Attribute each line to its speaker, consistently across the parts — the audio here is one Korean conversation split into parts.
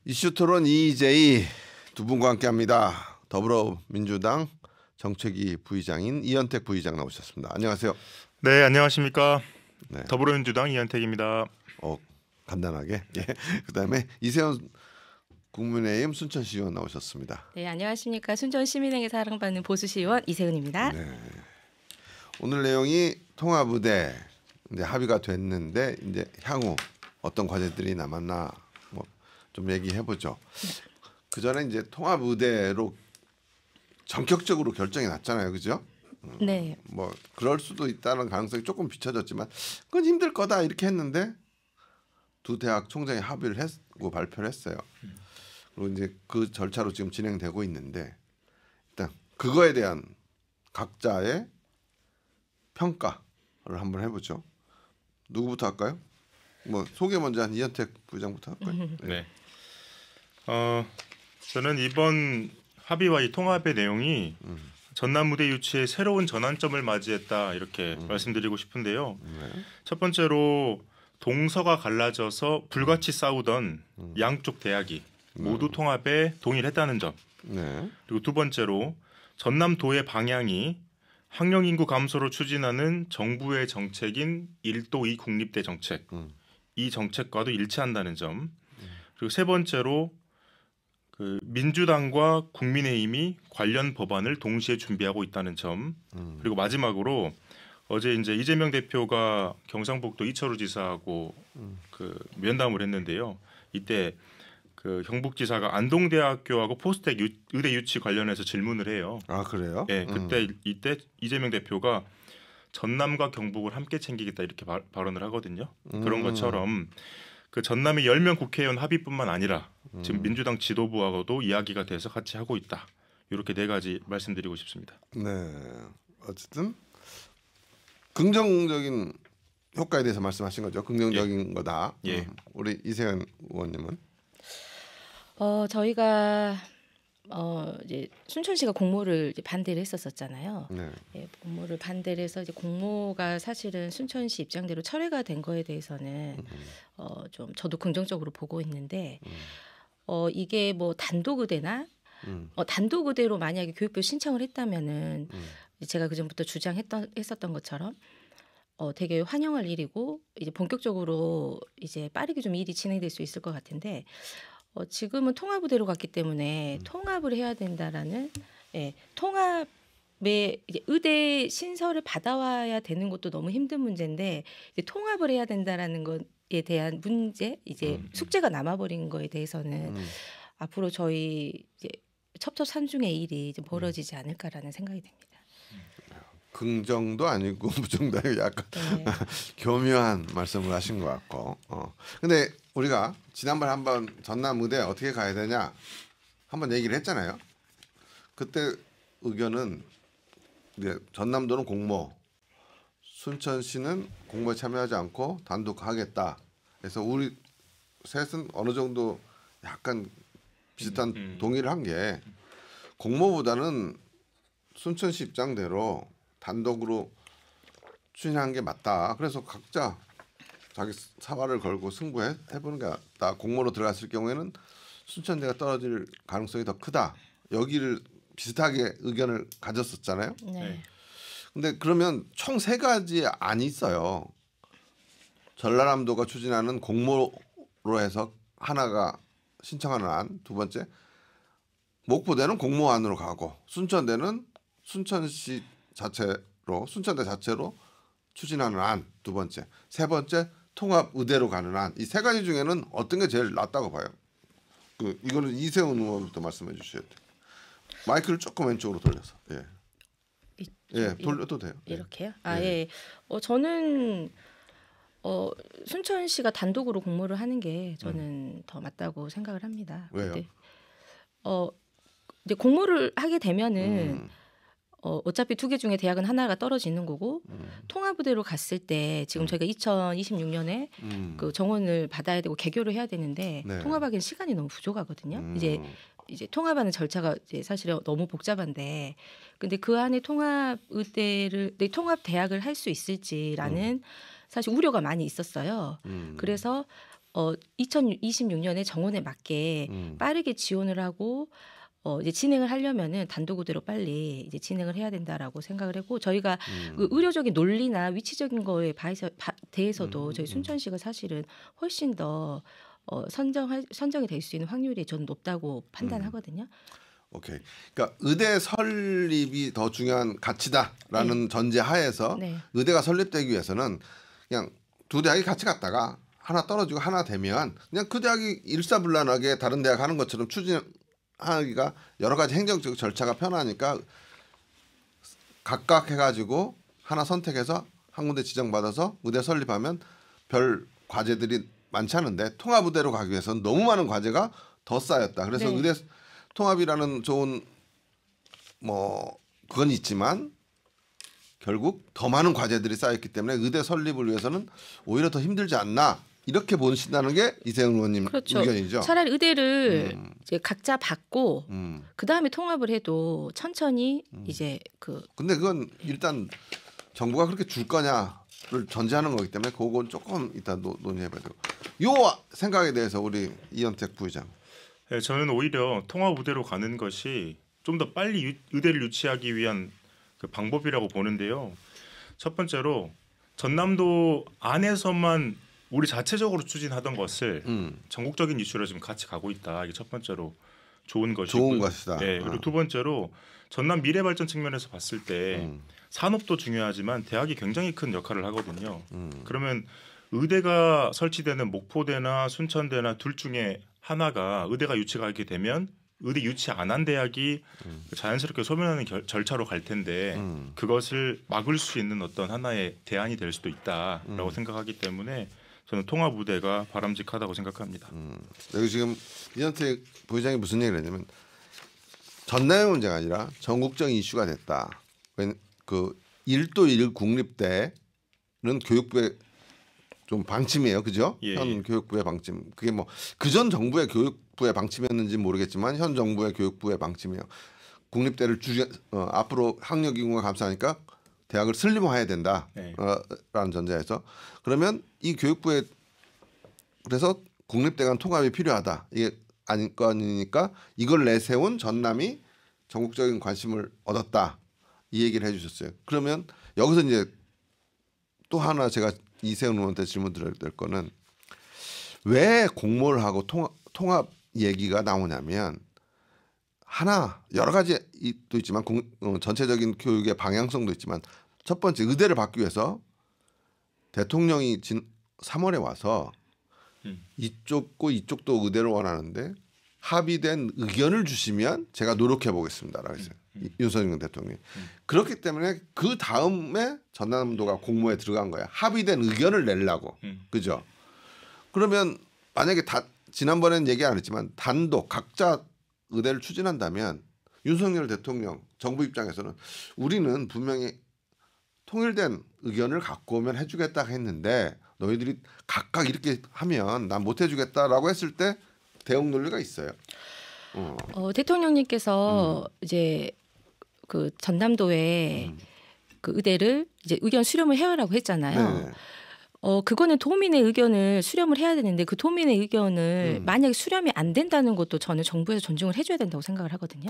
Speaker 1: 이슈토론 이재희 두 분과 함께합니다. 더불어민주당 정책위 부의장인 이현택 부의장 나오셨습니다. 안녕하세요.
Speaker 2: 네, 안녕하십니까.
Speaker 1: 네.
Speaker 2: 더불어민주당 이현택입니다.
Speaker 1: 간단하게. 예. 그다음에 이세훈 국민의힘 순천시 의원 나오셨습니다.
Speaker 3: 네, 안녕하십니까. 순천시민에게 사랑받는 보수시의원 이세훈입니다. 네.
Speaker 1: 오늘 내용이 통합의대 이제 합의가 됐는데 이제 향후 어떤 과제들이 남았나 뭐 좀 얘기해 보죠. 그 전에 이제 통합의대로 전격적으로 결정이 났잖아요, 그죠?
Speaker 3: 네.
Speaker 1: 뭐 그럴 수도 있다는 가능성이 조금 비춰졌지만 그건 힘들 거다 이렇게 했는데 두 대학 총장이 합의를 했고 발표를 했어요. 그리고 이제 그 절차로 지금 진행되고 있는데 일단 그거에 대한 각자의 평가를 한번 해보죠. 누구부터 할까요? 뭐 소개 먼저 한 이현택 부장부터 할까요?
Speaker 2: 네. 저는 이번 합의와 이 통합의 내용이 전남 무대 유치의 새로운 전환점을 맞이했다 이렇게 말씀드리고 싶은데요. 첫 번째로 동서가 갈라져서 불같이 싸우던 양쪽 대학이 모두 통합에 동의했다는 점. 그리고 두 번째로 전남도의 방향이 학령 인구 감소로 추진하는 정부의 정책인 1도 2 국립대 정책. 이 정책과도 일치한다는 점. 그리고 세 번째로 그 민주당과 국민의힘이 관련 법안을 동시에 준비하고 있다는 점. 그리고 마지막으로 어제 이제 이재명 대표가 경상북도 이철우 지사하고 그 면담을 했는데요. 이때 그 경북지사가 안동대학교하고 포스텍 의대 유치 관련해서 질문을 해요.
Speaker 1: 아 그래요?
Speaker 2: 네, 이때 이재명 대표가 전남과 경북을 함께 챙기겠다 이렇게 발언을 하거든요. 그런 것처럼 그 전남의 10명 국회의원 합의뿐만 아니라 지금 민주당 지도부하고도 이야기가 돼서 같이 하고 있다. 이렇게 네 가지 말씀드리고 싶습니다.
Speaker 1: 네, 어쨌든 긍정적인 효과에 대해서 말씀하신 거죠. 긍정적인 거다.
Speaker 2: 예.
Speaker 1: 우리 이세훈 의원님은?
Speaker 3: 저희가 이제 순천시가 공모를 이제 반대를 했었잖아요.
Speaker 1: 네.
Speaker 3: 예, 공모를 반대를 해서 이제 공모가 사실은 순천시 입장대로 철회가 된 거에 대해서는 좀 저도 긍정적으로 보고 있는데 이게 뭐 단독 의대나 단독 의대로 만약에 교육부 신청을 했다면은 제가 그 전부터 했었던 것처럼 되게 환영할 일이고 이제 본격적으로 이제 빠르게 좀 일이 진행될 수 있을 것 같은데. 지금은 통합의대로 갔기 때문에 통합을 해야 된다라는 통합의 이제 의대 신설을 받아와야 되는 것도 너무 힘든 문제인데 이제 통합을 해야 된다라는 것에 대한 문제 이제 숙제가 남아버린 거에 대해서는 앞으로 저희 이제 첩첩산중의 일이 좀 벌어지지 않을까라는 생각이 듭니다.
Speaker 1: 긍정도 아니고 부정도 아니고 약간
Speaker 3: 네.
Speaker 1: 교묘한 말씀을 하신 것 같고. 근데 우리가 지난번에 한번 전남 의대 어떻게 가야 되냐 한번 얘기를 했잖아요. 그때 의견은 이제 전남도는 공모, 순천시는 공모에 참여하지 않고 단독 하겠다. 그래서 우리 셋은 어느 정도 약간 비슷한 동의를 한 게 공모보다는 순천시 입장대로 단독으로 추진한 게 맞다. 그래서 각자 자기 사활을 걸고 승부해보는 게 낫다. 공모로 들어갔을 경우에는 순천대가 떨어질 가능성이 더 크다. 여기를 비슷하게 의견을 가졌었잖아요.
Speaker 3: 네.
Speaker 1: 근데 그러면 총 세 가지 안이 있어요. 전라남도가 추진하는 공모로 해서 하나가 신청하는 안, 두 번째 목포대는 공모안으로 가고 순천대는 순천시 자체로 순천대 자체로 추진하는 안, 두 번째, 세 번째 통합 의대로 가는 안. 이 세 가지 중에는 어떤 게 제일 낫다고 봐요? 이거는 이세훈 의원부터 말씀해 주셔야 돼요. 마이크를 조금 왼쪽으로 돌려서. 돌려도 돼요.
Speaker 3: 이렇게요? 저는 순천시가 단독으로 공모를 하는 게 저는 더 맞다고 생각을 합니다.
Speaker 1: 왜요?
Speaker 3: 근데, 이제 공모를 하게 되면은 어차피 두 개 중에 대학은 하나가 떨어지는 거고 통합의대로 갔을 때 지금 저희가 2026년에 그 정원을 받아야 되고 개교를 해야 되는데
Speaker 1: 네.
Speaker 3: 통합하기엔 시간이 너무 부족하거든요. 이제 통합하는 절차가 이제 사실 너무 복잡한데 근데 그 안에 통합 대학을 할 수 있을지라는 사실 우려가 많이 있었어요. 그래서 2026년에 정원에 맞게 빠르게 지원을 하고 이제 진행을 하려면은 단독 의대로 빨리 이제 진행을 해야 된다라고 생각을 했고 저희가 그 의료적인 논리나 위치적인 거에 대해서도 저희 순천시가 사실은 훨씬 더 선정이 될 수 있는 확률이 저는 높다고 판단하거든요.
Speaker 1: 오케이. 그러니까 의대 설립이 더 중요한 가치다라는 전제 하에서
Speaker 3: 네.
Speaker 1: 의대가 설립되기 위해서는 그냥 두 대학이 같이 갔다가 하나 떨어지고 하나 되면 그냥 그 대학이 일사불란하게 다른 대학 하는 것처럼 추진하기가 여러 가지 행정적 절차가 편하니까 각각 해가지고 하나 선택해서 한 군데 지정받아서 의대 설립하면 별 과제들이 많지 않은데 통합의대로 가기 위해서는 너무 많은 과제가 더 쌓였다. 그래서
Speaker 3: 네.
Speaker 1: 의대 통합이라는 좋은 뭐 그건 있지만 결국 더 많은 과제들이 쌓였기 때문에 의대 설립을 위해서는 오히려 더 힘들지 않나 이렇게 보신다는 게 이세훈 의원님
Speaker 3: 그렇죠.
Speaker 1: 의견이죠.
Speaker 3: 차라리 의대를 이제 각자 받고
Speaker 1: 음.
Speaker 3: 그 다음에 통합을 해도 천천히 이제
Speaker 1: 근데 그건 일단 정부가 그렇게 줄 거냐를 전제하는 거기 때문에 그건 조금 이따 논의해봐야 되고. 요 생각에 대해서 우리 이현택 부의장.
Speaker 2: 네, 저는 오히려 통합 의대로 가는 것이 좀 더 빨리 의대를 유치하기 위한 그 방법이라고 보는데요. 첫 번째로 전남도 안에서만 우리 자체적으로 추진하던 것을 전국적인 이슈로 지금 같이 가고 있다. 이게 첫 번째로 좋은 것이고.
Speaker 1: 좋은 것이다.
Speaker 2: 네, 그리고 두 번째로 전남 미래발전 측면에서 봤을 때 산업도 중요하지만 대학이 굉장히 큰 역할을 하거든요. 그러면 의대가 설치되는 목포대나 순천대나 둘 중에 하나가 의대가 유치가 이렇게 되면 의대 유치 안 한 대학이 자연스럽게 소멸하는 절차로 갈 텐데 그것을 막을 수 있는 어떤 하나의 대안이 될 수도 있다라고 생각하기 때문에 저는 통합 의대가 바람직하다고 생각합니다.
Speaker 1: 여기 지금 이현택 부의장이 무슨 얘기를 했냐면 전남의 문제가 아니라 전국적인 이슈가 됐다. 그 1도 1 국립대는 교육부의 좀 방침이에요, 그죠?
Speaker 2: 예,
Speaker 1: 현
Speaker 2: 예.
Speaker 1: 교육부의 방침. 그게 뭐 그전 정부의 교육부의 방침이었는지 모르겠지만 현 정부의 교육부의 방침이에요. 국립대를 앞으로 학력 인구가 감소하니까 대학을 슬림화해야 된다.
Speaker 2: 네.
Speaker 1: 라는 전제에서 그러면 이 교육부에 그래서 국립대 간 통합이 필요하다. 이게 아닐 거 아니니까 이걸 내세운 전남이 전국적인 관심을 얻었다. 이 얘기를 해주셨어요. 그러면 여기서 이제 또 하나 제가 이세훈 의원한테 질문 드려야 될 거는 왜 공모를 하고 통합 얘기가 나오냐면 하나 여러 가지도 있지만 전체적인 교육의 방향성도 있지만 첫 번째 의대를 받기 위해서 대통령이 3월에 와서 이쪽도 의대를 원하는데 합의된 의견을 주시면 제가 노력해 보겠습니다라고 했어요. 윤석열 대통령이. 그렇기 때문에 그 다음에 전남도가 공모에 들어간 거야. 합의된 의견을 내려고. 그죠? 그러면 만약에 지난번에는 얘기 안 했지만 단독 각자 의대를 추진한다면 윤석열 대통령 정부 입장에서는 우리는 분명히 통일된 의견을 갖고 오면 해주겠다 했는데 너희들이 각각 이렇게 하면 난 못 해주겠다라고 했을 때 대응 논리가 있어요.
Speaker 3: 대통령님께서 이제 그 전남도에 그 의대를 이제 의견 수렴을 해라고 했잖아요.
Speaker 1: 네.
Speaker 3: 그거는 도민의 의견을 수렴을 해야 되는데 그 도민의 의견을 만약에 수렴이 안 된다는 것도 저는 정부에서 존중을 해줘야 된다고 생각을 하거든요.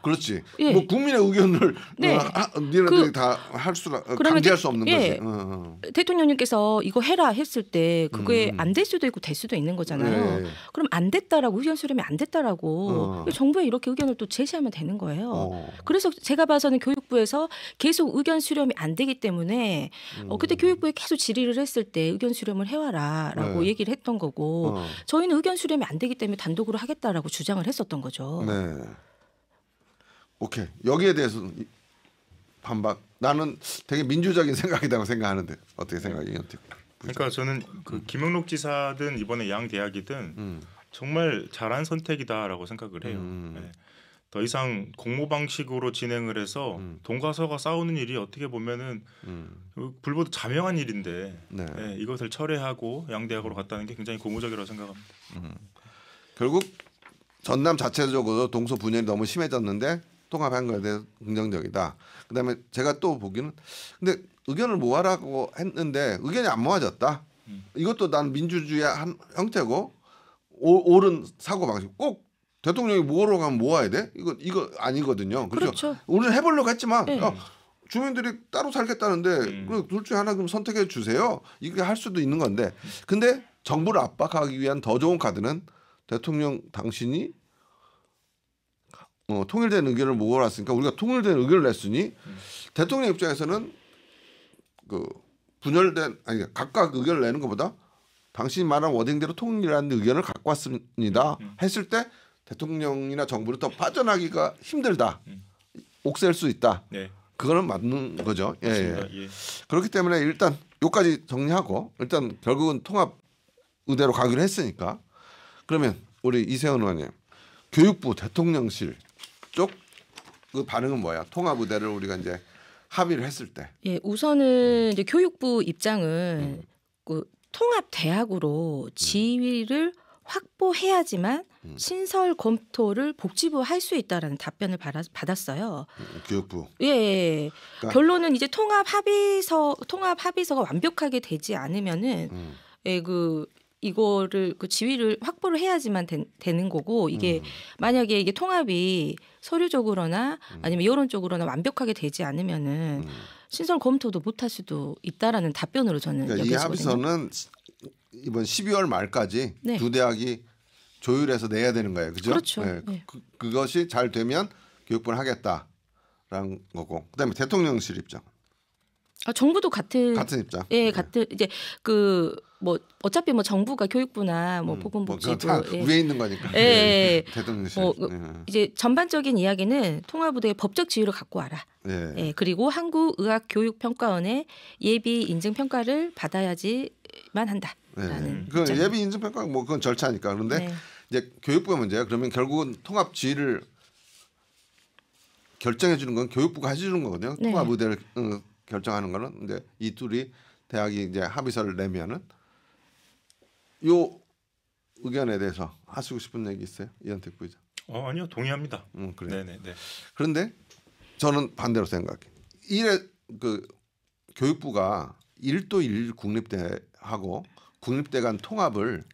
Speaker 1: 그렇지.
Speaker 3: 예.
Speaker 1: 뭐 국민의 의견을
Speaker 3: 네.
Speaker 1: 니네들이 다 할 수라 강제할 수 없는
Speaker 3: 예.
Speaker 1: 거지.
Speaker 3: 대통령님께서 이거 해라 했을 때 그게 안 될 수도 있고 될 수도 있는 거잖아요.
Speaker 1: 네.
Speaker 3: 그럼 안 됐다라고 의견 수렴이 안 됐다라고 정부에 이렇게 의견을 또 제시하면 되는 거예요. 그래서 제가 봐서는 교육부에서 계속 의견 수렴이 안 되기 때문에 그때 교육부에 계속 질의를 했을 때 의견 수렴을 해와라라고
Speaker 1: 네.
Speaker 3: 얘기를 했던 거고 저희는 의견 수렴이 안 되기 때문에 단독으로 하겠다라고 주장을 했었던 거죠.
Speaker 1: 네. 오케이. 여기에 대해서 반박. 나는 되게 민주적인 생각이라고 생각하는데 어떻게 생각해요?
Speaker 2: 그러니까 저는 그 김영록 지사든 이번에 양 대학이든 정말 잘한 선택이다라고 생각을 해요. 네. 더 이상 공모 방식으로 진행을 해서 동가서가 싸우는 일이 어떻게 보면은 불보듯 자명한 일인데
Speaker 1: 네.
Speaker 2: 네, 이것을 철회하고 양대학으로 갔다는 게 굉장히 고무적이라고 생각합니다.
Speaker 1: 결국 전남 자체적으로 동서 분열이 너무 심해졌는데 통합한 거에 대해서 긍정적이다. 그다음에 제가 또 보기는 근데 의견을 모아라고 했는데 의견이 안 모아졌다. 이것도 난 민주주의의 한 형태고 옳은 사고 방식. 꼭 대통령이 모으러 가면 모아야 돼? 이거 아니거든요.
Speaker 3: 그렇죠.
Speaker 1: 우리는 해보려고 했지만
Speaker 3: 네.
Speaker 1: 주민들이 따로 살겠다는데 둘 중에 하나 그럼 선택해 주세요. 이게 할 수도 있는 건데. 근데 정부를 압박하기 위한 더 좋은 카드는 대통령 당신이 통일된 의견을 모아놨으니까 우리가 통일된 의견을 냈으니 대통령 입장에서는 그 분열된 아니 각각 의견을 내는 것보다 당신이 말한 워딩대로 통일이라는 의견을 갖고 왔습니다 했을 때 대통령이나 정부는 더 빠져나기가 힘들다. 옥셀 수 있다.
Speaker 2: 네.
Speaker 1: 그거는 맞는 거죠.
Speaker 2: 맞습니다.
Speaker 1: 예.
Speaker 2: 예.
Speaker 1: 그렇기 때문에 일단 요까지 정리하고 일단 결국은 통합 의대로 가기로 했으니까 그러면 우리 이세훈 의원님 교육부 대통령실 쪽 그 반응은 뭐야? 통합 의대를 우리가 이제 합의를 했을 때.
Speaker 3: 예, 우선은 이제 교육부 입장은 그 통합 대학으로 지위를 확보해야지만 신설 검토를 복지부 할 수 있다라는 답변을 받았어요.
Speaker 1: 교육부.
Speaker 3: 예.
Speaker 1: 그러니까-
Speaker 3: 결론은 이제 통합 합의서가 완벽하게 되지 않으면은 예, 이거를 그 지위를 확보를 해야지만 되는 거고 이게 만약에 이게 통합이 서류적으로나 아니면 여론적으로나 완벽하게 되지 않으면은 신설 검토도 못할 수도 있다라는 답변으로 저는
Speaker 1: 그러니까 이
Speaker 3: 여겨지거든요.
Speaker 1: 합의서는 이번 12월 말까지
Speaker 3: 네.
Speaker 1: 두 대학이 조율해서 내야 되는 거예요. 그죠?
Speaker 3: 그렇죠.
Speaker 1: 네.
Speaker 3: 네.
Speaker 1: 그것이 잘 되면 교육부는 하겠다라는 거고. 그다음에 대통령실 입장.
Speaker 3: 정부도 같은
Speaker 1: 입장.
Speaker 3: 예,
Speaker 1: 네.
Speaker 3: 같은 이제 뭐 어차피 뭐 정부가 교육부나 뭐 보건복지부
Speaker 1: 다
Speaker 3: 예.
Speaker 1: 위에 있는 거니까.
Speaker 3: 예.
Speaker 1: 대통령실.
Speaker 3: 이제 전반적인 이야기는 통합부대의 법적 지위를 갖고 와라.
Speaker 1: 예.
Speaker 3: 예, 그리고 한국의학교육평가원의 예비 인증 평가를 받아야지만 한다라는.
Speaker 1: 그
Speaker 3: 입장.
Speaker 1: 예비 인증 평가 뭐 그건 절차니까. 그런데
Speaker 3: 네.
Speaker 1: 이제 교육부의 문제예요. 그러면 결국은 통합 지위를 결정해 주는 건 교육부가 해주는 거거든요.
Speaker 3: 네.
Speaker 1: 통합 의대를 결정하는 거는 이제 이 둘이 대학이 이제 합의서를 내면은 요 의견에 대해서 하시고 싶은 얘기 있어요, 이현택 부의장?
Speaker 2: 아니요, 동의합니다.
Speaker 1: 그래.
Speaker 2: 네.
Speaker 1: 그런데 저는 반대로 생각해. 이래 그 교육부가 1도 1 국립대하고 국립대 간 통합을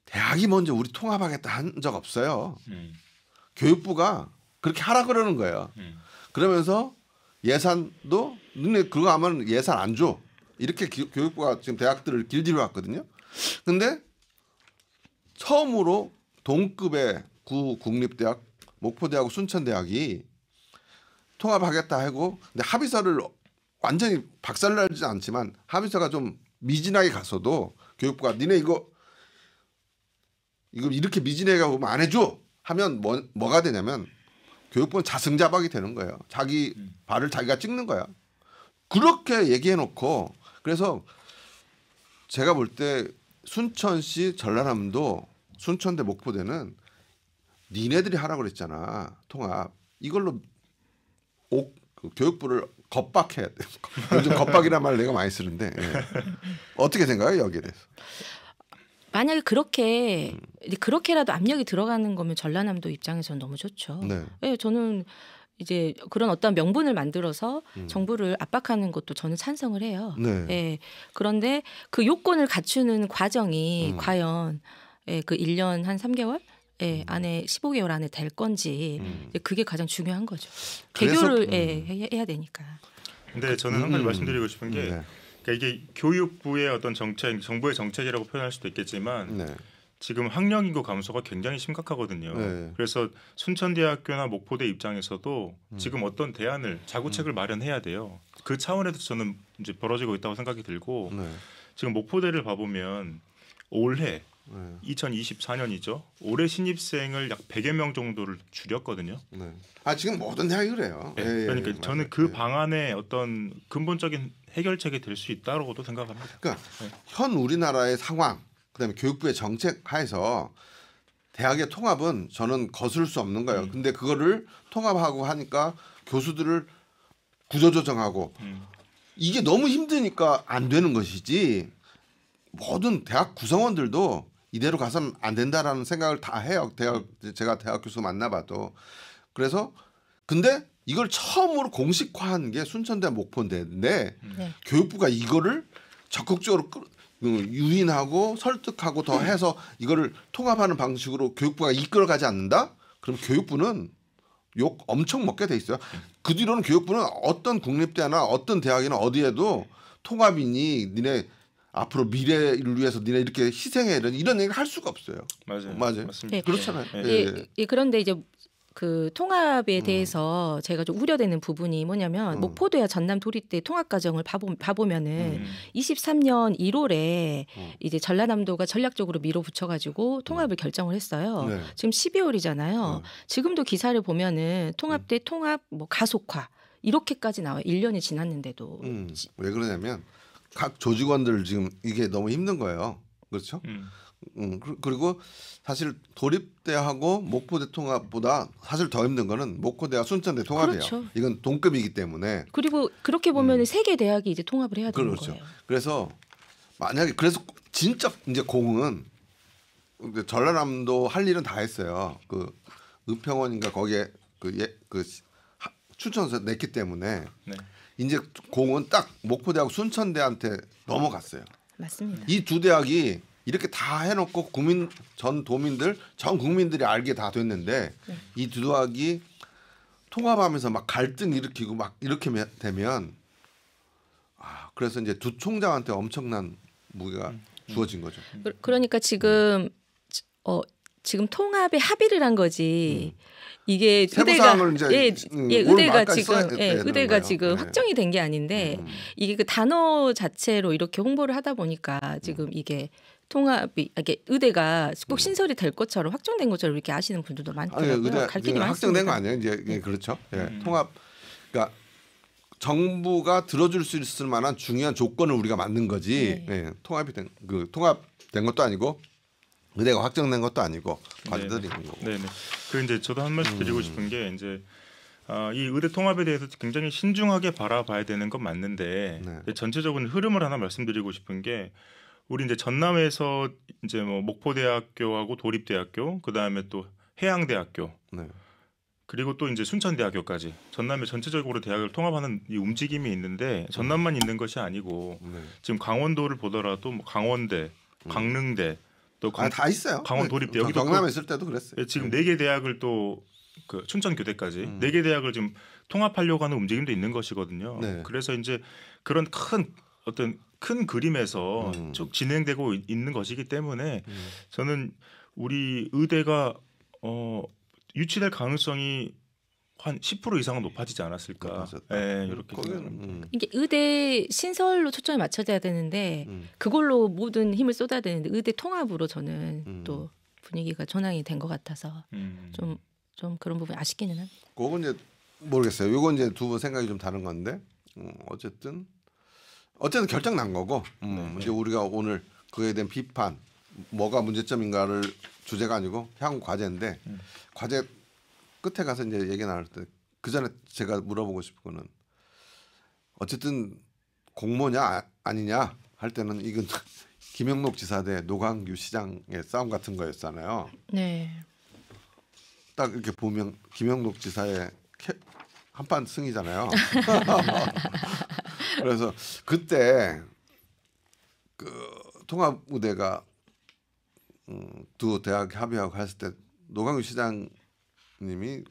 Speaker 1: 대학이 먼저 우리 통합하겠다 한 적 없어요. 교육부가 그렇게 하라 그러는 거예요. 그러면서 예산도 너네 그거 하면 예산 안 줘. 이렇게 교육부가 지금 대학들을 길들여 왔거든요. 근데 처음으로 동급의 구 국립대학 목포대하고 순천대학이 통합하겠다 하고 근데 합의서를 완전히 박살나지 않지만 합의서가 좀 미진하게 갔어도 교육부가 니네 이거 이렇게 미진하게 가면 안 해줘 하면 뭐가 되냐면 교육부는 자승자박이 되는 거예요. 자기 발을 자기가 찍는 거야. 그렇게 얘기해놓고 그래서 제가 볼 때 순천시 전라남도 순천대 목포대는 니네들이 하라고 그랬잖아. 통합. 이걸로 교육부를 겁박해야 돼. 요즘 겁박이란 말 내가 많이 쓰는데 어떻게 생각해요 여기에 대해서?
Speaker 3: 만약에 그렇게라도 압력이 들어가는 거면 전라남도 입장에서는 너무 좋죠.
Speaker 1: 네.
Speaker 3: 예, 저는 이제 그런 어떤 명분을 만들어서 정부를 압박하는 것도 저는 찬성을 해요.
Speaker 1: 네.
Speaker 3: 예, 그런데 그 요건을 갖추는 과정이 과연 그 1년 한 3개월 안에 15개월 안에 될 건지 그게 가장 중요한 거죠. 개교를 해야 되니까.
Speaker 2: 근데 저는 한 가지 말씀드리고 싶은 게
Speaker 1: 네.
Speaker 2: 그러니까 이게 교육부의 어떤 정책, 정부의 정책이라고 표현할 수도 있겠지만
Speaker 1: 네.
Speaker 2: 지금 학령 인구 감소가 굉장히 심각하거든요.
Speaker 1: 네.
Speaker 2: 그래서 순천대학교나 목포대 입장에서도 지금 어떤 대안을 자구책을 마련해야 돼요. 그 차원에서 저는 이제 벌어지고 있다고 생각이 들고
Speaker 1: 네.
Speaker 2: 지금 목포대를 봐보면 올해
Speaker 1: 네.
Speaker 2: 2024년이죠. 올해 신입생을 약 100여 명 정도를 줄였거든요.
Speaker 1: 네. 아 지금 모든 대학이 그래요.
Speaker 2: 네,
Speaker 1: 예,
Speaker 2: 그러니까
Speaker 1: 맞아요.
Speaker 2: 저는 그
Speaker 1: 예.
Speaker 2: 방안에 어떤 근본적인 해결책이 될 수 있다고도 생각합니다.
Speaker 1: 그러니까 현 우리나라의 상황, 그다음에 교육부의 정책 하에서 대학의 통합은 저는 거스를 수 없는 거예요. 근데 그거를 통합하고 하니까 교수들을 구조조정하고 이게 너무 힘드니까 안 되는 것이지 모든 대학 구성원들도 이대로 가서는 안 된다라는 생각을 다 해요. 제가 대학 교수 만나봐도. 그래서 근데 이걸 처음으로 공식화한 게 순천대 목포대인데
Speaker 3: 네.
Speaker 1: 교육부가 이거를 적극적으로 유인하고 설득하고 더 해서 이거를 통합하는 방식으로 교육부가 이끌어가지 않는다? 그럼 교육부는 욕 엄청 먹게 돼 있어요. 그 뒤로는 교육부는 어떤 국립대나 어떤 대학이나 어디에도 통합이니 니네 앞으로 미래를 위해서 니네 이렇게 희생해 이런 얘기를 할 수가 없어요.
Speaker 2: 맞아요.
Speaker 1: 맞아요.
Speaker 2: 맞습니다.
Speaker 3: 네.
Speaker 1: 그렇잖아요.
Speaker 3: 그런데 이제 그 통합에 대해서 제가 좀 우려되는 부분이 뭐냐면 목포대와 전남 도립대 통합 과정을 봐보면은 23년 1월에 이제 전라남도가 전략적으로 밀어붙여가지고 통합을 결정을 했어요.
Speaker 1: 네.
Speaker 3: 지금 12월이잖아요. 지금도 기사를 보면은 통합대 통합 뭐 가속화 이렇게까지 나와요. 1년이 지났는데도.
Speaker 1: 왜 그러냐면 각 조직원들 지금 이게 너무 힘든 거예요. 그렇죠? 그리고 사실 도립대하고 목포대 통합보다 사실 더 힘든 거는 목포대와 순천대 통합이에요.
Speaker 3: 그렇죠.
Speaker 1: 이건 동급이기 때문에.
Speaker 3: 그리고 그렇게 보면 세 개 대학이 이제 통합을 해야 되는
Speaker 1: 그렇죠.
Speaker 3: 거예요.
Speaker 1: 그래서 만약에 그래서 진짜 이제 공은 전라남도 할 일은 다 했어요. 그 의평원인가 거기에 추천서 냈기 때문에
Speaker 2: 네.
Speaker 1: 이제 공은 딱 목포대하고 순천대한테 넘어갔어요.
Speaker 3: 맞습니다.
Speaker 1: 이 두 대학이 이렇게 다 해놓고 전 국민들이 알게 다 됐는데 이 두 대학이 통합하면서 막 갈등 일으키고 막 이렇게 되면 그래서 이제 두 총장한테 엄청난 무게가 주어진 거죠.
Speaker 3: 그러니까 지금 지금 통합에 합의를 한 거지. 이게 의대가 의대가 지금 의대가 지금 확정이 된 게 아닌데 이게 그 단어 자체로 이렇게 홍보를 하다 보니까 지금 이게 통합이 이게 의대가 꼭 신설이 될 것처럼 확정된 것처럼 이렇게 아시는 분들도 많더라고요. 갈 길이 많습니다.
Speaker 1: 확정된 거 아니에요? 이제 그렇죠. 통합 그러니까 정부가 들어줄 수 있을 만한 중요한 조건을 우리가 만든 거지. 통합이 통합된 것도 아니고 의대가 확정된 것도 아니고 과제들이 있는 거고.
Speaker 2: 네네. 그 이제 저도 한 말씀 드리고 싶은 게 이제 이 의대 통합에 대해서 굉장히 신중하게 바라봐야 되는 건 맞는데 전체적인 흐름을 하나 말씀드리고 싶은 게 우리 이제 전남에서 이제 뭐 목포대학교하고 도립대학교 그 다음에 또 해양대학교 그리고 또 이제 순천대학교까지 전남에 전체적으로 대학을 통합하는 이 움직임이 있는데 전남만 있는 것이 아니고 지금 강원도를 보더라도 뭐 강원대, 강릉대 또
Speaker 1: 다 있어요.
Speaker 2: 강원 도립대 여기도
Speaker 1: 경남에 있을 때도 그랬어요.
Speaker 2: 지금 4개 대학을 또 그 춘천교대까지 4개 대학을 지금 통합하려고 하는 움직임도 있는 것이거든요. 그래서 이제 그런 큰 그림에서 쭉 진행되고 있는 것이기 때문에 저는 우리 의대가 유치될 가능성이 한 10% 이상은 높아지지 않았을까. 이렇게
Speaker 3: 이게 의대 신설로 초점이 맞춰져야 되는데 그걸로 모든 힘을 쏟아야 되는데 의대 통합으로 저는 또 분위기가 전환이 된 것 같아서 좀 그런 부분이 아쉽기는 합니다.
Speaker 1: 그건 이제 모르겠어요. 요건 이제 두 분 생각이 좀 다른 건데 어쨌든 결정 난 거고 이제 우리가 오늘 그에 대한 비판 뭐가 문제점인가를 주제가 아니고 향후 과제인데 과제 끝에 가서 이제 얘기 나눌 때 그 전에 제가 물어보고 싶은 거는 어쨌든 공모냐 아니냐 할 때는 이건 김영록 지사 대 노광규 시장의 싸움 같은 거였잖아요.
Speaker 3: 네.
Speaker 1: 딱 이렇게 보면 김영록 지사의 한판 승이잖아요. 그래서 그때 그 통합의대가 두 대학 합의하고 했을 때 노광규 시장님이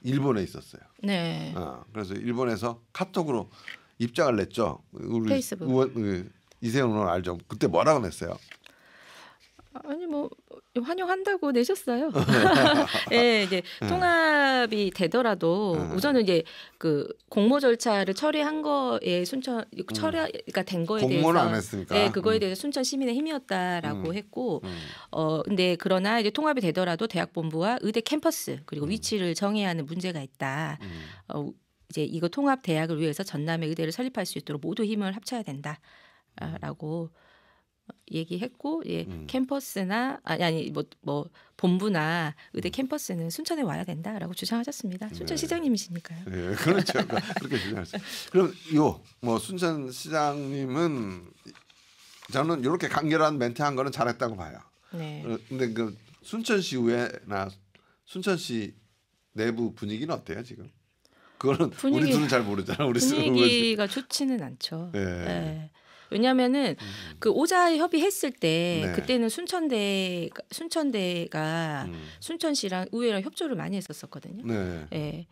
Speaker 1: 일본에 있었어요.
Speaker 3: 네.
Speaker 1: 그래서 일본에서 카톡으로 입장을 냈죠. 우리
Speaker 3: 페이스북.
Speaker 1: 이세훈 의원 알죠? 그때 뭐라고 냈어요?
Speaker 3: 아니 뭐 환영한다고 내셨어요. 이제 통합이 되더라도 우선은 이제 그 공모 절차를 처리한 거에 처리가 된 거에
Speaker 1: 공모는
Speaker 3: 대해서
Speaker 1: 안 했으니까.
Speaker 3: 그거에 대해서 순천 시민의 힘이었다라고 했고 근데 그러나 이제 통합이 되더라도 대학 본부와 의대 캠퍼스 그리고 위치를 정해야 하는 문제가 있다. 이제 이거 통합 대학을 위해서 전남의 의대를 설립할 수 있도록 모두 힘을 합쳐야 된다라고 얘기했고 캠퍼스나 아니 뭐 본부나 의대 캠퍼스는 순천에 와야 된다라고 주장하셨습니다. 순천 시장님이시니까요.
Speaker 1: 네, 그렇죠. 그렇게 주장했어요. 그럼 뭐 순천 시장님은 저는 이렇게 간결한 멘트한 거는 잘했다고 봐요.
Speaker 3: 네.
Speaker 1: 근데 그 순천시의회나 순천시 내부 분위기는 어때요 지금? 그거는 우리 둘은 잘 모르잖아. 우리
Speaker 3: 분위기가 좋지는 않죠. 네. 왜냐하면은 그 오자 협의했을 때
Speaker 1: 네.
Speaker 3: 그때는 순천대가 순천시랑 의회랑 협조를 많이 했었거든요.
Speaker 1: 네.
Speaker 3: 예.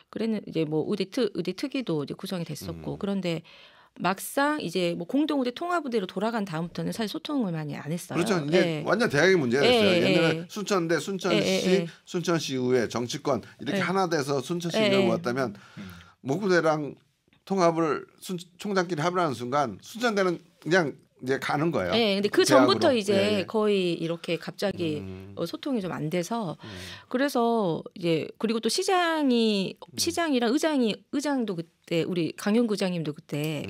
Speaker 3: 그랬는 이제 뭐 의대 특위도 이제 구성이 됐었고 그런데 막상 이제 뭐 공동의대 통합의대로 돌아간 다음부터는 사실 소통을 많이 안 했어요.
Speaker 1: 그렇죠. 이제
Speaker 3: 예.
Speaker 1: 완전 대학의 문제가 됐어요.
Speaker 3: 예,
Speaker 1: 옛날에
Speaker 3: 예.
Speaker 1: 순천대, 순천시,
Speaker 3: 예.
Speaker 1: 순천시의회, 정치권 이렇게
Speaker 3: 예.
Speaker 1: 하나 돼서 순천시
Speaker 3: 예.
Speaker 1: 의회를 모았다면 목구대랑 통합을 총장끼리 합의를 하는 순간 순천대는 그냥 이제 가는 거예요.
Speaker 3: 네, 근데 그
Speaker 1: 대학으로.
Speaker 3: 전부터 이제
Speaker 1: 예, 예.
Speaker 3: 거의 이렇게 갑자기 소통이 좀 안 돼서 그래서 이제 그리고 또 시장이랑 의장도 그때 우리 강용구 의장님도 그때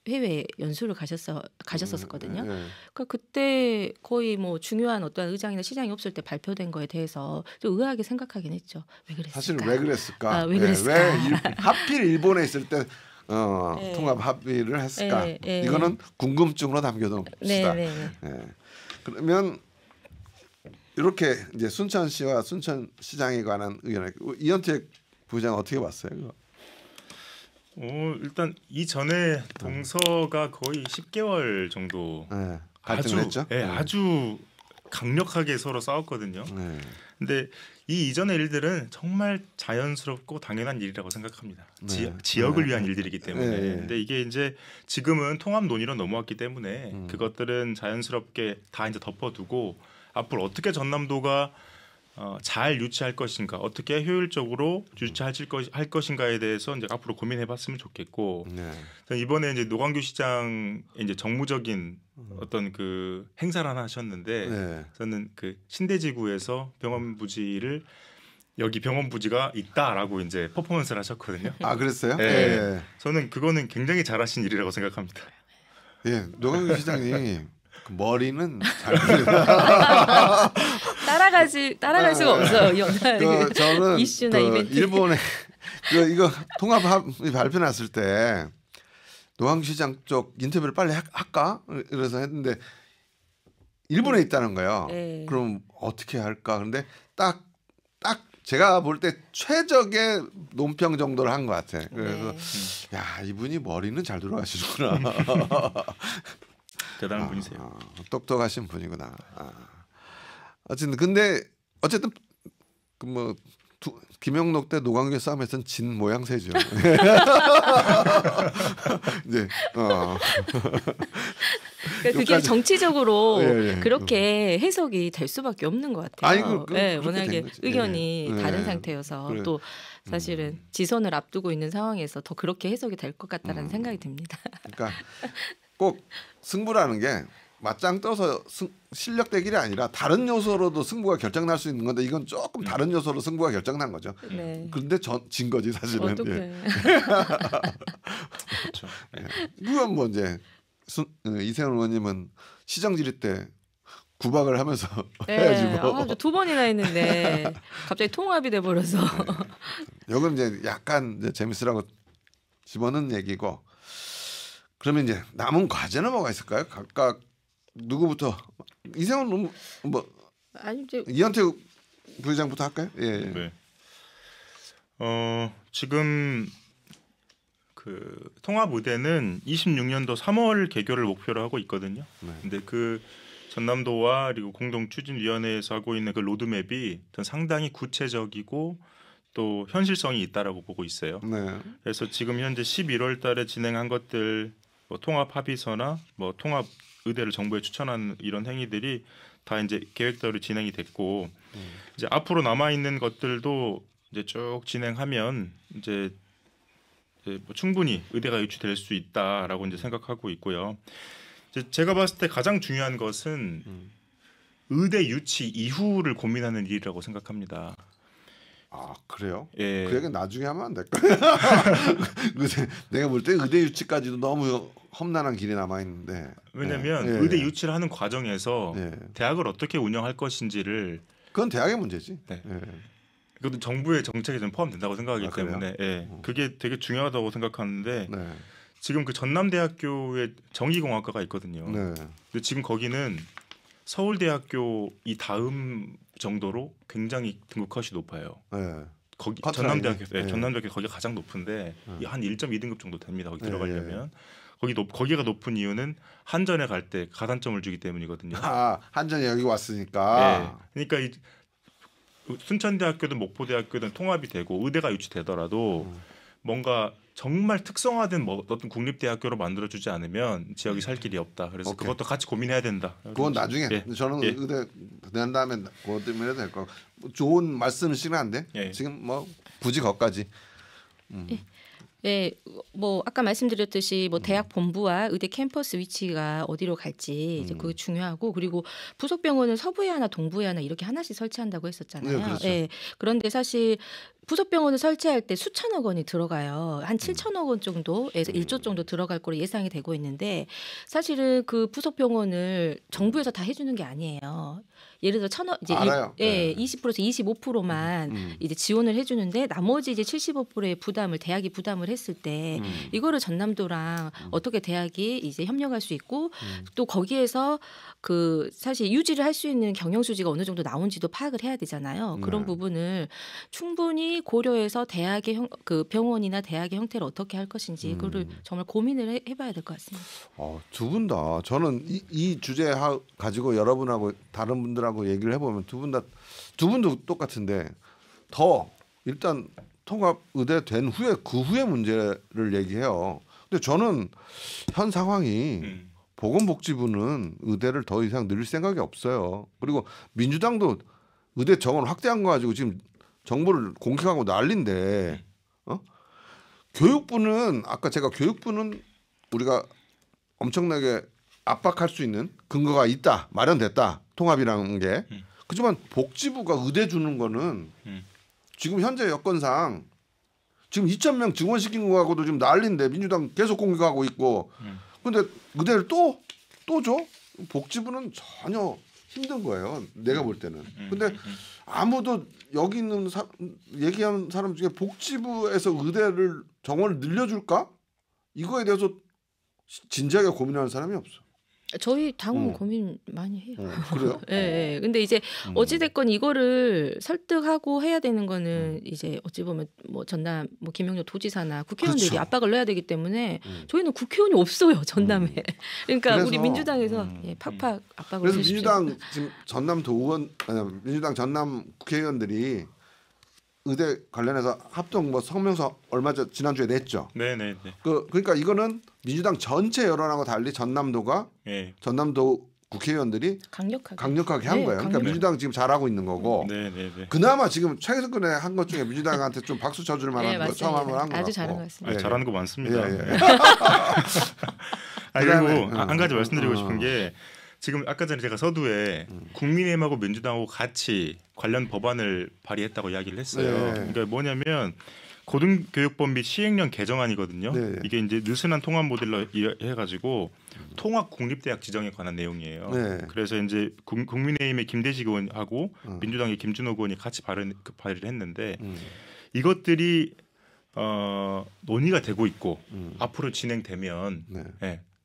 Speaker 3: 해외 연수를 가셨었거든요.
Speaker 1: 예.
Speaker 3: 그러니까 그때 거의 뭐 중요한 어떤 의장이나 시장이 없을 때 발표된 거에 대해서 좀 의아하게 생각하긴 했죠. 왜 그랬을까?
Speaker 1: 사실 왜 그랬을까?
Speaker 3: 아, 왜
Speaker 1: 예,
Speaker 3: 그랬을까?
Speaker 1: 왜 하필 일본에 있을 때
Speaker 3: 예.
Speaker 1: 통합 합의를 했을까?
Speaker 3: 예, 예.
Speaker 1: 이거는 궁금증으로 남겨둡시다.
Speaker 3: 네.
Speaker 1: 예. 그러면 이렇게 이제 순천시와 순천시장에 관한 의견을 이현택 부장 어떻게 봤어요? 그거?
Speaker 2: 일단 이전에 동서가 거의 10개월 정도
Speaker 1: 예. 갈등을 했죠.
Speaker 2: 아주 강력하게 서로 싸웠거든요.
Speaker 1: 네.
Speaker 2: 근데 이 이전의 일들은 정말 자연스럽고 당연한 일이라고 생각합니다. 지역을 위한 일들이기 때문에.
Speaker 1: 네.
Speaker 2: 근데 이게 이제 지금은 통합 논의로 넘어왔기 때문에 그것들은 자연스럽게 다 이제 덮어두고 앞으로 어떻게 전남도가 잘 유치할 것인가, 어떻게 효율적으로 유치할 것인가에 대해서 이제 앞으로 고민해봤으면 좋겠고,
Speaker 1: 네.
Speaker 2: 이번에 이제 노광규 시장 이제 정무적인 어떤 그 행사를 하나 하셨는데,
Speaker 1: 네.
Speaker 2: 저는 그 신대지구에서 병원 부지를 여기 병원 부지가 있다라고 이제 퍼포먼스를 하셨거든요.
Speaker 1: 아 그랬어요?
Speaker 2: 네.
Speaker 1: 예.
Speaker 2: 저는 그거는 굉장히 잘하신 일이라고 생각합니다.
Speaker 1: 예. 노광규 시장님 그 머리는 잘
Speaker 3: 따라갈 수가 없어요.
Speaker 1: 저는
Speaker 3: 이슈나 이벤트.
Speaker 1: 일본에 이거 통합 합의 발표 났을 때 노광규 시장 쪽 인터뷰를 빨리 할까? 그래서 했는데 일본에 있다는 거예요.
Speaker 3: 네.
Speaker 1: 그럼 어떻게 할까? 근데 딱 제가 볼 때 최적의 논평 정도를 한 것 같아. 그래서 야 이분이 머리는 잘 돌아가시는구나.
Speaker 2: 대단한 분이세요.
Speaker 1: 똑똑하신 분이구나. 어쨌든 근데 어쨌든 그 뭐 김영록 때 노광규 싸움에서는 진 모양새죠. 이제
Speaker 3: 그러니까 그게 정치적으로
Speaker 1: 예.
Speaker 3: 그렇게 해석이 될 수밖에 없는 것 같아요.
Speaker 1: 아니,
Speaker 3: 워낙에 의견이
Speaker 1: 예.
Speaker 3: 다른 상태여서
Speaker 1: 그래.
Speaker 3: 또 사실은 지선을 앞두고 있는 상황에서 더 그렇게 해석이 될 것 같다라는 생각이 듭니다.
Speaker 1: 그러니까 꼭 승부라는 게 맞짱 떠서 실력 대결이 아니라 다른 요소로도 승부가 결정날 수 있는 건데 이건 조금 다른 요소로 승부가 결정난 거죠.
Speaker 3: 네.
Speaker 1: 그런데 진 거지 사실은.
Speaker 3: 어떻게?
Speaker 2: 그렇죠.
Speaker 1: 그건 뭐 이제 이세훈 의원님은 시정 질의 때 구박을 하면서 해가지고
Speaker 3: 두 번이나 했는데 갑자기 통합이 돼버려서.
Speaker 1: 이건 이제 약간 이제 재밌으라고 집어넣은 얘기고. 그러면 이제 남은 과제는 뭐가 있을까요? 각각 누구부터 이세훈 뭐
Speaker 3: 아니 이제
Speaker 1: 이현택 부회장부터 할까요? 예.
Speaker 2: 네. 지금 그 통합 의대는 26년도 3월 개교를 목표로 하고 있거든요.
Speaker 1: 네.
Speaker 2: 근데 그 전남도와 그리고 공동 추진위원회에서 하고 있는 그 로드맵이 전 상당히 구체적이고 또 현실성이 있다라고 보고 있어요.
Speaker 1: 네.
Speaker 2: 그래서 지금 현재 11월달에 진행한 것들, 뭐 통합 합의서나 뭐 통합 의대를 정부에 추천한 이런 행위들이 다 이제 계획대로 진행이 됐고 이제 앞으로 남아 있는 것들도 이제 쭉 진행하면 이제 뭐 충분히 의대가 유치될 수 있다라고 이제 생각하고 있고요. 이제 제가 봤을 때 가장 중요한 것은 의대 유치 이후를 고민하는 일이라고 생각합니다.
Speaker 1: 아 그래요?
Speaker 2: 예.
Speaker 1: 그 얘기 나중에 하면 안 될까? 내가 볼 때 의대 유치까지도 너무 험난한 길이 남아 있는데.
Speaker 2: 왜냐하면 의대 유치를 하는 과정에서 대학을 어떻게 운영할 것인지를
Speaker 1: 그건 대학의 문제지.
Speaker 2: 네.
Speaker 1: 예.
Speaker 2: 그것도 정부의 정책에 좀 포함된다고 생각하기 때문에 그게 되게 중요하다고 생각하는데
Speaker 1: 네.
Speaker 2: 지금 그 전남대학교에 정의공학과가 있거든요.
Speaker 1: 네.
Speaker 2: 근데 지금 거기는 서울대학교 이 다음 정도로 굉장히 등급컷이 높아요.
Speaker 1: 네.
Speaker 2: 거기
Speaker 1: 커트라인이.
Speaker 2: 전남대학교
Speaker 1: 네.
Speaker 2: 전남대학교 거기가 가장 높은데 한 1.2등급 정도 됩니다. 거기 들어가려면 거기가 높은 이유는 한전에 갈 때 가산점을 주기 때문이거든요.
Speaker 1: 아, 한전이 여기 왔으니까.
Speaker 2: 네. 그러니까 순천대학교든 목포대학교든 통합이 되고 의대가 유치되더라도 뭔가 정말 특성화된 어떤 국립대학교로 만들어주지 않으면 지역이 살 길이 없다. 그래서
Speaker 1: 오케이.
Speaker 2: 그것도 같이 고민해야 된다.
Speaker 1: 그건 나중에.
Speaker 2: 예.
Speaker 1: 저는
Speaker 2: 예.
Speaker 1: 의대 낸 다음에 그것 때문에 해도 될 거. 좋은 말씀이시면 안 돼.
Speaker 2: 예.
Speaker 1: 지금 뭐 굳이 거기까지.
Speaker 3: 네, 뭐 아까 말씀드렸듯이 뭐 대학 본부와 의대 캠퍼스 위치가 어디로 갈지 이제 그게 중요하고 그리고 부속 병원은 서부에 하나, 동부에 하나 이렇게 하나씩 설치한다고 했었잖아요.
Speaker 1: 네, 그렇죠.
Speaker 3: 예, 그런데 사실 부속 병원을 설치할 때 수천억 원이 들어가요. 한 7천억 원 정도에서 1조 정도 들어갈 거로 예상이 되고 있는데 사실은 그 부속 병원을 정부에서 다 해주는 게 아니에요. 예를 들어 이제
Speaker 1: 알아요. 네.
Speaker 3: 20%에서 25%만 이제 지원을 해주는데 나머지 이제 75%의 부담을 대학이 부담을 했을 때 이거를 전남도랑 어떻게 대학이 이제 협력할 수 있고 또 거기에서 그 사실 유지를 할 수 있는 경영 수지가 어느 정도 나온지도 파악을 해야 되잖아요. 그런 부분을 충분히 고려해서 대학의 그 병원이나 대학의 형태를 어떻게 할 것인지 그거를 정말 고민을 해봐야 될 것 같습니다.
Speaker 1: 두 분 다 저는 이 주제 가지고 여러분하고 다른 분들하고 얘기를 해보면 두 분도 똑같은데 더 일단 통합 의대 된 후에 그 후에 문제를 얘기해요. 근데 저는 현 상황이 보건복지부는 의대를 더 이상 늘릴 생각이 없어요. 그리고 민주당도 의대 정원 확대한 거 가지고 지금 정보를 공개하고 난리인데 교육부는 아까 제가 교육부는 우리가 엄청나게 압박할 수 있는 근거가 있다 마련됐다 통합이라는 게 그렇지만 복지부가 의대 주는 거는 지금 현재 여건상 지금 2,000명 증원시킨 거하고도 지금 난리인데 민주당 계속 공격하고 있고 근데 의대를 또 줘? 복지부는 전혀 힘든 거예요. 내가 볼 때는. 근데 아무도 여기 있는 얘기하는 사람 중에 복지부에서 의대를 정원을 늘려줄까? 이거에 대해서 진지하게 고민하는 사람이 없어.
Speaker 3: 저희 당은 고민 많이 해요.
Speaker 1: 그래요?
Speaker 3: 네. 근데 이제 어찌됐건 이거를 설득하고 해야 되는 거는 이제 어찌 보면 뭐 전남 뭐 김영렬 도지사나 국회의원들이
Speaker 1: 그렇죠.
Speaker 3: 압박을 넣어야 되기 때문에 저희는 국회의원이 없어요 전남에. 그러니까
Speaker 1: 그래서,
Speaker 3: 우리 민주당에서 팍팍 압박을
Speaker 1: 그래서
Speaker 3: 해주십시오.
Speaker 1: 민주당 지금 전남 도의원 민주당 전남 국회의원들이 의대 관련해서 합동 뭐 성명서 얼마 전 지난주에 냈죠.
Speaker 2: 네네네.
Speaker 1: 그러니까 이거는 민주당 전체 여론하고 달리 전남도가
Speaker 2: 네.
Speaker 1: 전남도 국회의원들이 강력하게 한
Speaker 3: 네,
Speaker 1: 거예요. 그러니까 민주당 지금 잘하고 있는 거고.
Speaker 2: 네네네.
Speaker 1: 그나마 지금 최근에 한 것 중에 민주당한테 좀 박수 쳐줄 만한 거 처음 한번 한 거 같고.
Speaker 3: 아주 잘한 것 같습니다.
Speaker 2: 잘하는 거 많습니다.
Speaker 1: 예.
Speaker 2: 그리고 한 가지 말씀드리고 싶은 게 지금 아까 전에 제가 서두에 국민의힘하고 민주당하고 같이 관련 법안을 발의했다고 이야기를 했어요.
Speaker 1: 네.
Speaker 2: 그러니까 뭐냐면 고등교육법 및 시행령 개정안이거든요.
Speaker 1: 네.
Speaker 2: 이게 이제 느슨한 통합 모델로 해가지고 통합 국립대학 지정에 관한 내용이에요.
Speaker 1: 네.
Speaker 2: 그래서 이제 국민의힘의 김대식 의원하고 민주당의 김준호 의원이 같이 발의를 했는데 이것들이 논의가 되고 있고 앞으로 진행되면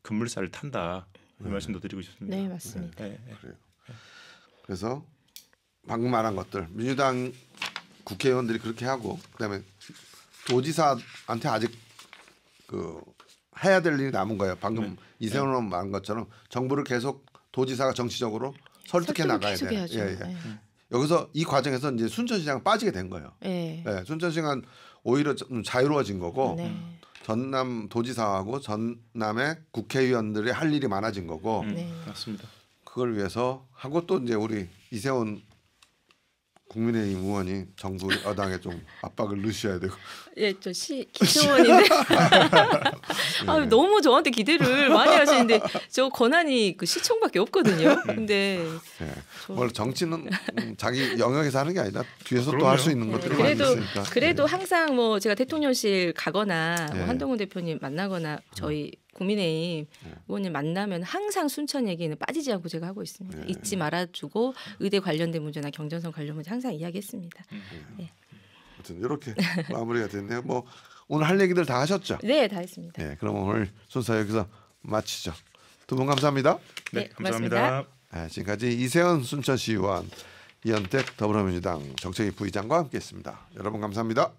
Speaker 2: 급물살을 탄다. 이 말씀도 드리고 싶습니다.
Speaker 3: 네, 맞습니다.
Speaker 1: 그래요. 그래서 방금 말한 것들 민주당 국회의원들이 그렇게 하고 그다음에 도지사한테 아직 해야 될 일이 남은 거예요. 방금 이세훈 의원 말한 것처럼 정부를 계속 도지사가 정치적으로 설득해 나가야 돼요. 여기서 이 과정에서 이제 순천시장은 빠지게 된 거예요. 순천시장은 오히려 좀 자유로워진 거고 전남 도지사하고 전남의 국회의원들이 할 일이 많아진 거고
Speaker 2: 맞습니다.
Speaker 1: 그걸 위해서 하고 또 이제 우리 이세훈 국민의힘 의원이 정부 여당에 좀 압박을 넣으셔야 되고.
Speaker 3: 예, 저 기초원인데 너무 저한테 기대를 많이 하시는데 저 권한이 그 시청밖에 없거든요. 근데
Speaker 1: 원래 정치는 자기 영역에서 하는 게 아니라 뒤에서 또 할 수 있는 것들이 많이 있으니까.
Speaker 3: 그래도 항상 뭐 제가 대통령실 가거나 뭐 한동훈 대표님 만나거나 저희 국민의힘 의원님 만나면 항상 순천 얘기는 빠지지 않고 제가 하고 있습니다. 잊지 말아주고 의대 관련된 문제나 경전선 관련 문제 항상 이야기했습니다.
Speaker 1: 아무튼 이렇게 마무리가 됐네요. 뭐 오늘 할 얘기들 다 하셨죠?
Speaker 3: 네, 다 했습니다.
Speaker 1: 네, 그럼 오늘 순서 여기서 마치죠. 두 분 감사합니다.
Speaker 2: 네, 감사합니다.
Speaker 1: 지금까지 이세훈 순천시 의원, 이현택 더불어민주당 정책위 부의장과 함께했습니다. 여러분 감사합니다.